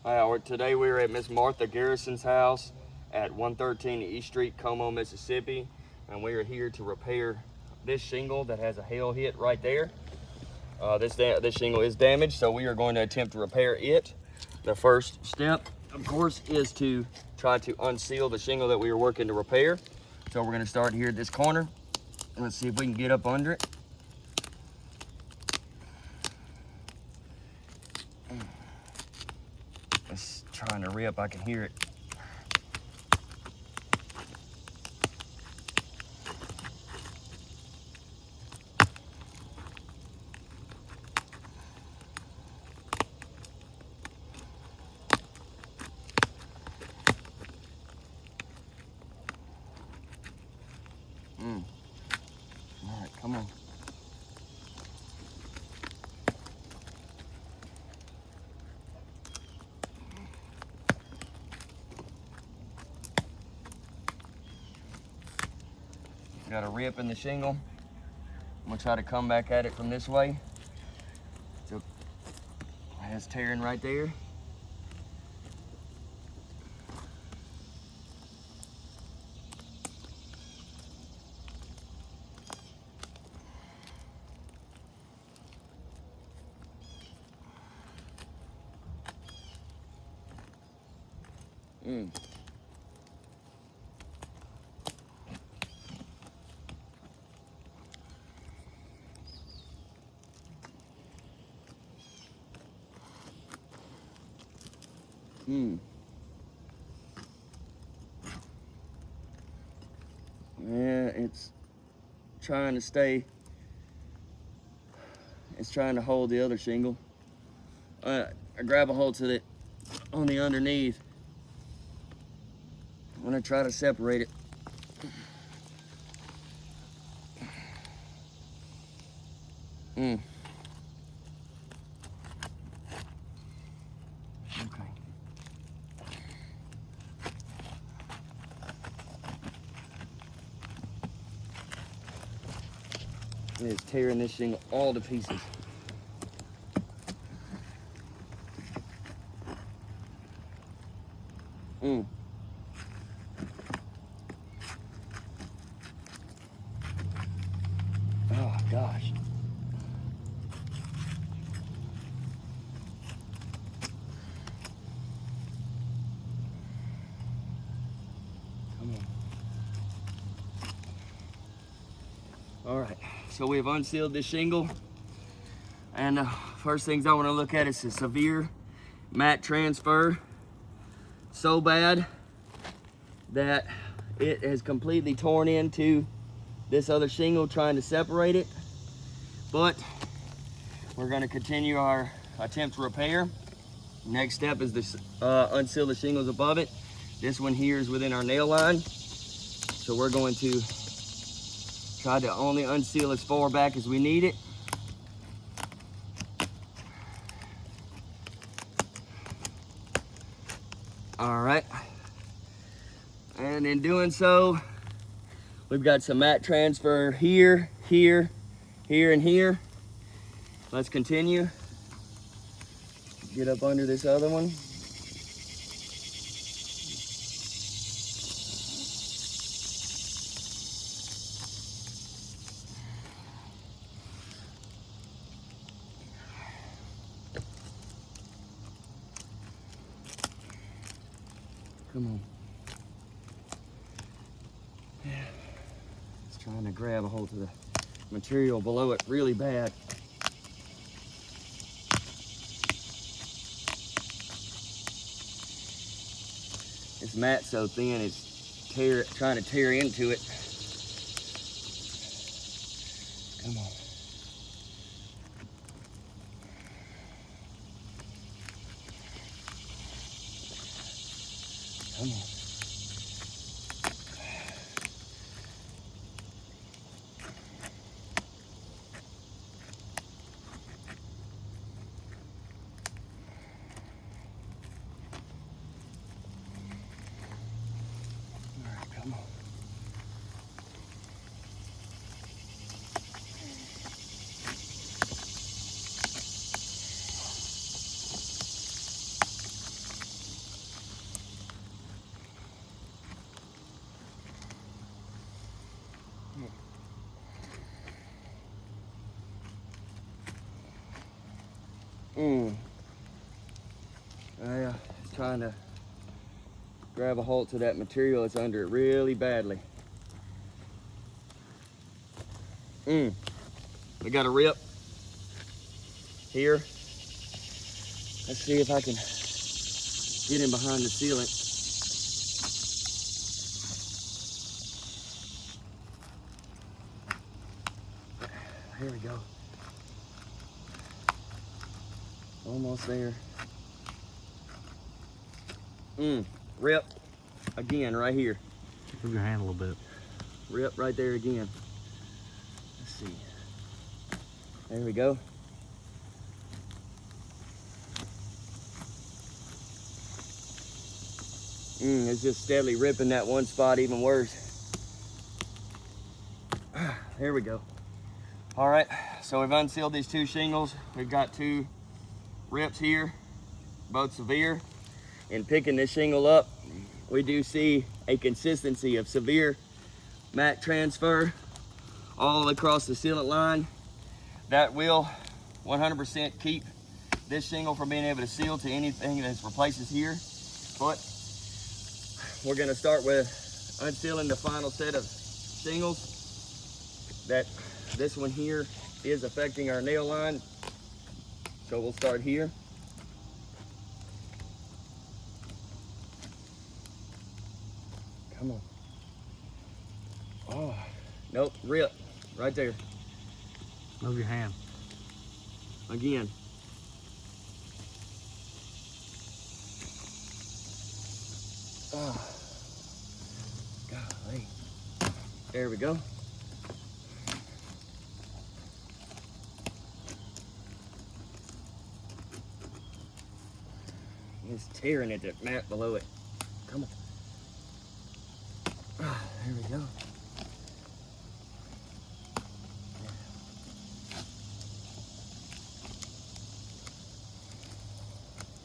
Today we are at Miss Martha Garrison's house at 113 East Street, Como, Mississippi, and we are here to repair this shingle that has a hail hit right there. This shingle is damaged, so we are going to attempt to repair it. The first step, of course, is to try to unseal the shingle that we are working to repair. So we're going to start here at this corner. Let's see if we can get up under it. It's trying to rip, I can hear it. All right, come on. Got a rip in the shingle. I'm gonna try to come back at it from this way. So it's tearing right there. Yeah, it's trying to stay. It's trying to hold the other shingle. I grab a hold to it on the underneath. I'm gonna try to separate it. Okay. It's tearing this shingle all to pieces. Oh gosh. Come on. All right, so we've unsealed this shingle, and the first things I want to look at is the severe mat transfer. So bad that it has completely torn into this other shingle trying to separate it, but we're going to continue our attempt to repair. Next step is to unseal the shingles above it. This one here is within our nail line, so we're going to try to only unseal as far back as we need it. All right, and in doing so, we've got some mat transfer here, here, here, and here. Let's continue. Get up under this other one. Come on. Yeah. It's trying to grab a hold of the material below it really bad. This mat's so thin, it's trying to tear into it. Come on. Come on. All right, come on. Yeah, it's trying to grab a hold to that material that's under it really badly. We got a rip here. Let's see if I can get in behind the sealant. Here we go. Almost there. Rip again right here. Move your hand a little bit. Rip right there again. Let's see. There we go. It's just steadily ripping that one spot even worse. There we go. All right, so we've unsealed these two shingles. We've got two rips here, both severe. In picking this shingle up, we do see a consistency of severe mat transfer all across the sealant line. That will 100% keep this shingle from being able to seal to anything that replaces here. But we're gonna start with unsealing the final set of shingles. This one here is affecting our nail line. So we'll start here. Come on. Oh, nope, rip, right there. Move your hand. Again. Oh, golly. There we go. It's tearing at the mat below it. Come on. Oh, there we go.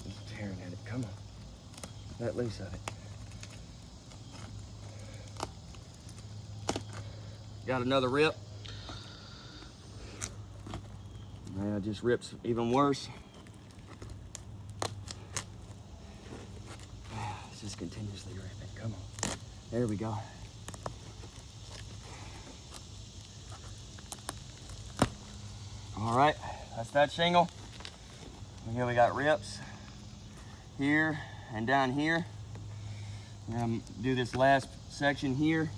It's tearing at it. Come on. Let loose of it. Got another rip. Now it just rips even worse. It's just continuously ripping. Come on. There we go. All right, that's that shingle. And here we got rips here and down here. I'm gonna do this last section here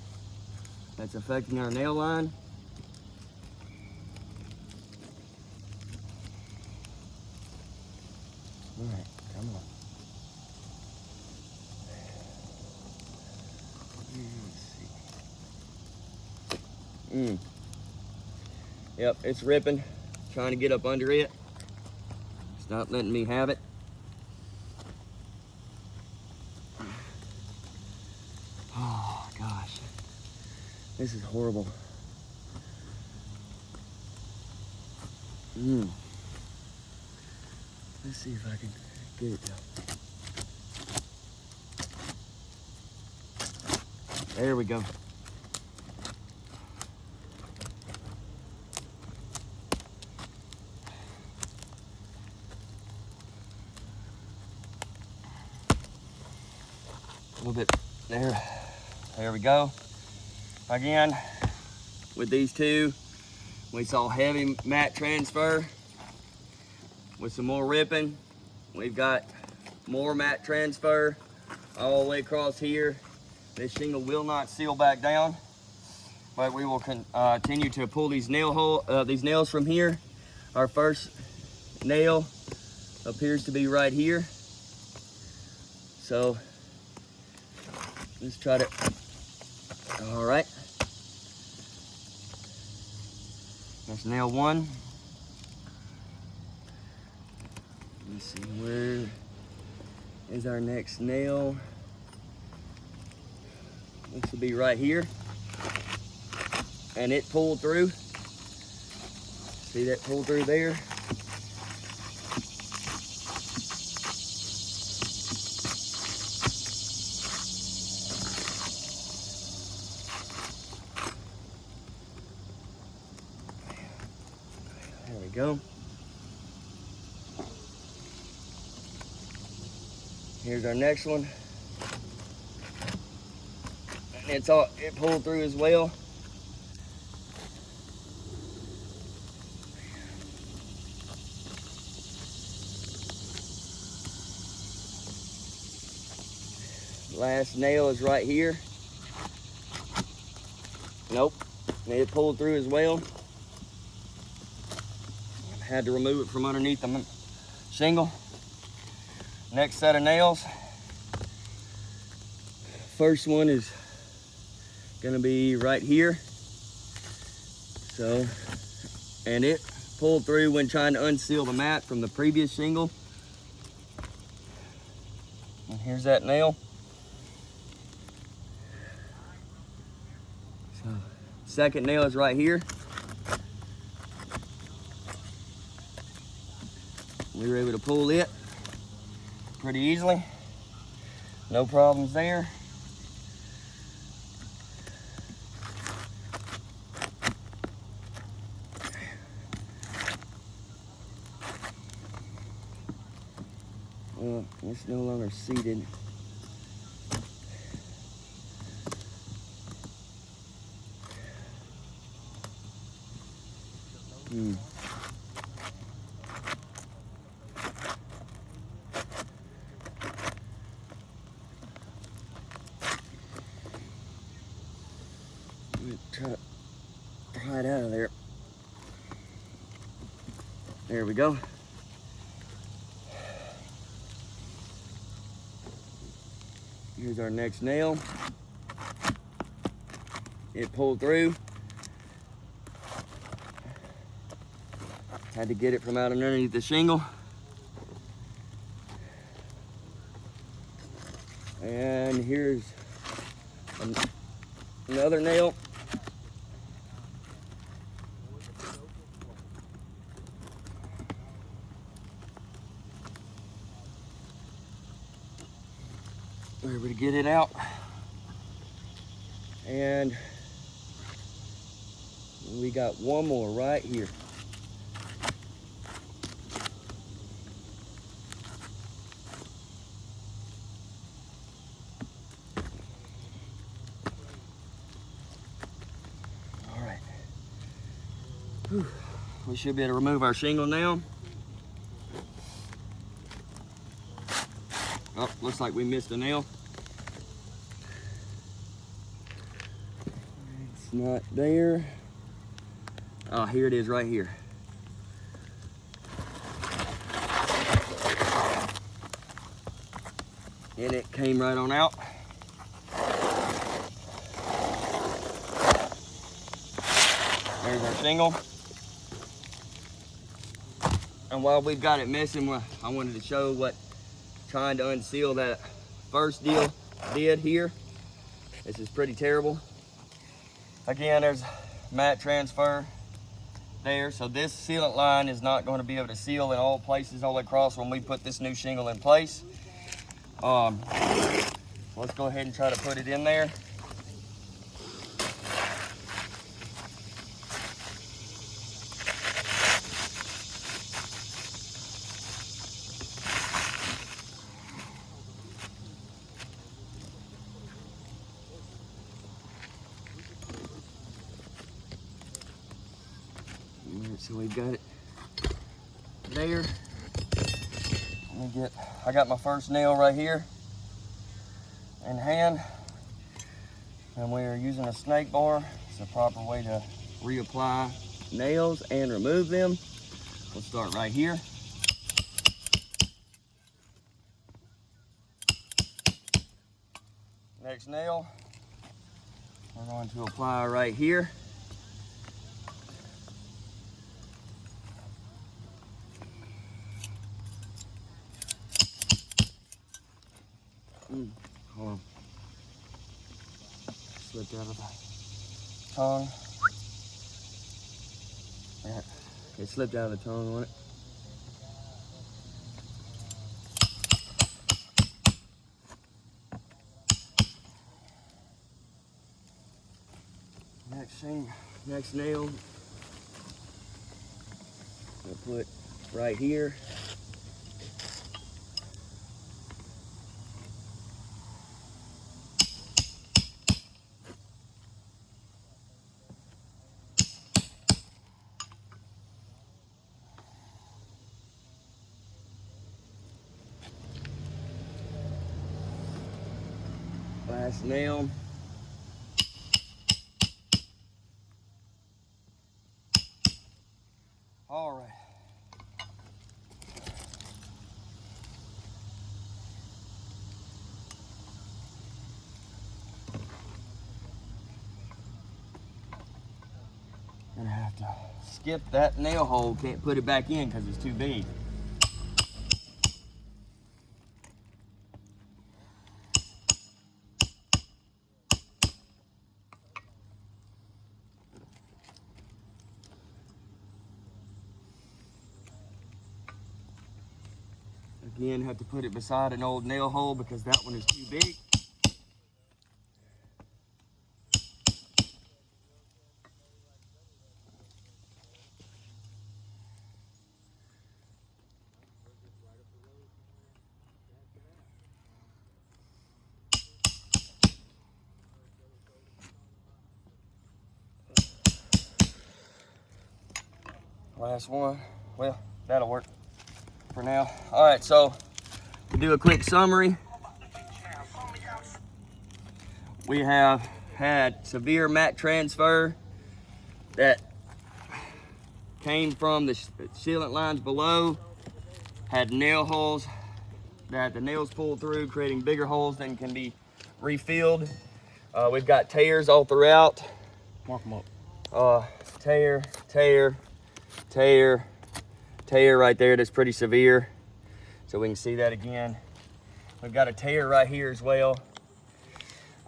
that's affecting our nail line. All right, come on. Let's see. Yep, it's ripping. Trying to get up under it. It's not letting me have it. Oh gosh, this is horrible. Let's see if I can get it down. There we go. A little bit there. There we go. Again, with these two, we saw heavy mat transfer. With some more ripping, we've got more mat transfer all the way across here. This shingle will not seal back down, but we will continue to pull these these nails from here. Our first nail appears to be right here. So let's try to, all right. That's nail one. Let's see, where is our next nail? This will be right here. And it pulled through. See that pull through there? There we go. Here's our next one. And it pulled through as well. Last nail is right here. Nope, it pulled through as well. Had to remove it from underneath the shingle. Next set of nails. First one is gonna be right here. So, and it pulled through when trying to unseal the mat from the previous shingle. And here's that nail. So, second nail is right here. We were able to pull it pretty easily. No problems there. It's no longer seated. Try to pry it out of there. There we go. Here's our next nail. It pulled through. Had to get it from out underneath the shingle. And here's another nail. We're able to get it out. And we got one more right here. All right. Whew. We should be able to remove our shingle now. Oh, looks like we missed a nail. It's not there. Oh, here it is right here. And it came right on out. There's our shingle. And while we've got it missing, I wanted to show what trying to unseal that first deal did here. This is pretty terrible. Again, there's mat transfer there. So this sealant line is not going to be able to seal in all places all across when we put this new shingle in place. Let's go ahead and try to put it in there. So we've got it there. I got my first nail right here in hand, and we are using a snake bar. It's the proper way to reapply nails and remove them. We'll start right here. Next nail, we're going to apply right here. Hold on. Slipped out of the tongue. Yeah, it slipped out of the tongue on it. Next nail, I'll put right here. Last nail. All right. Gonna have to skip that nail hole. Can't put it back in because it's too big. Again, have to put it beside an old nail hole because that one is too big. Last one. Well, that'll work for now. All right, so to do a quick summary, we have had severe mat transfer that came from the sealant lines below, had nail holes that the nails pulled through, creating bigger holes than can be refilled. We've got tears all throughout. Mark them up. Tear, tear, tear, tear right there. That's pretty severe. So we can see that again. We've got a tear right here as well.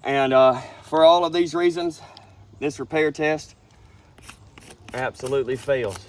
And for all of these reasons, this repair test absolutely fails.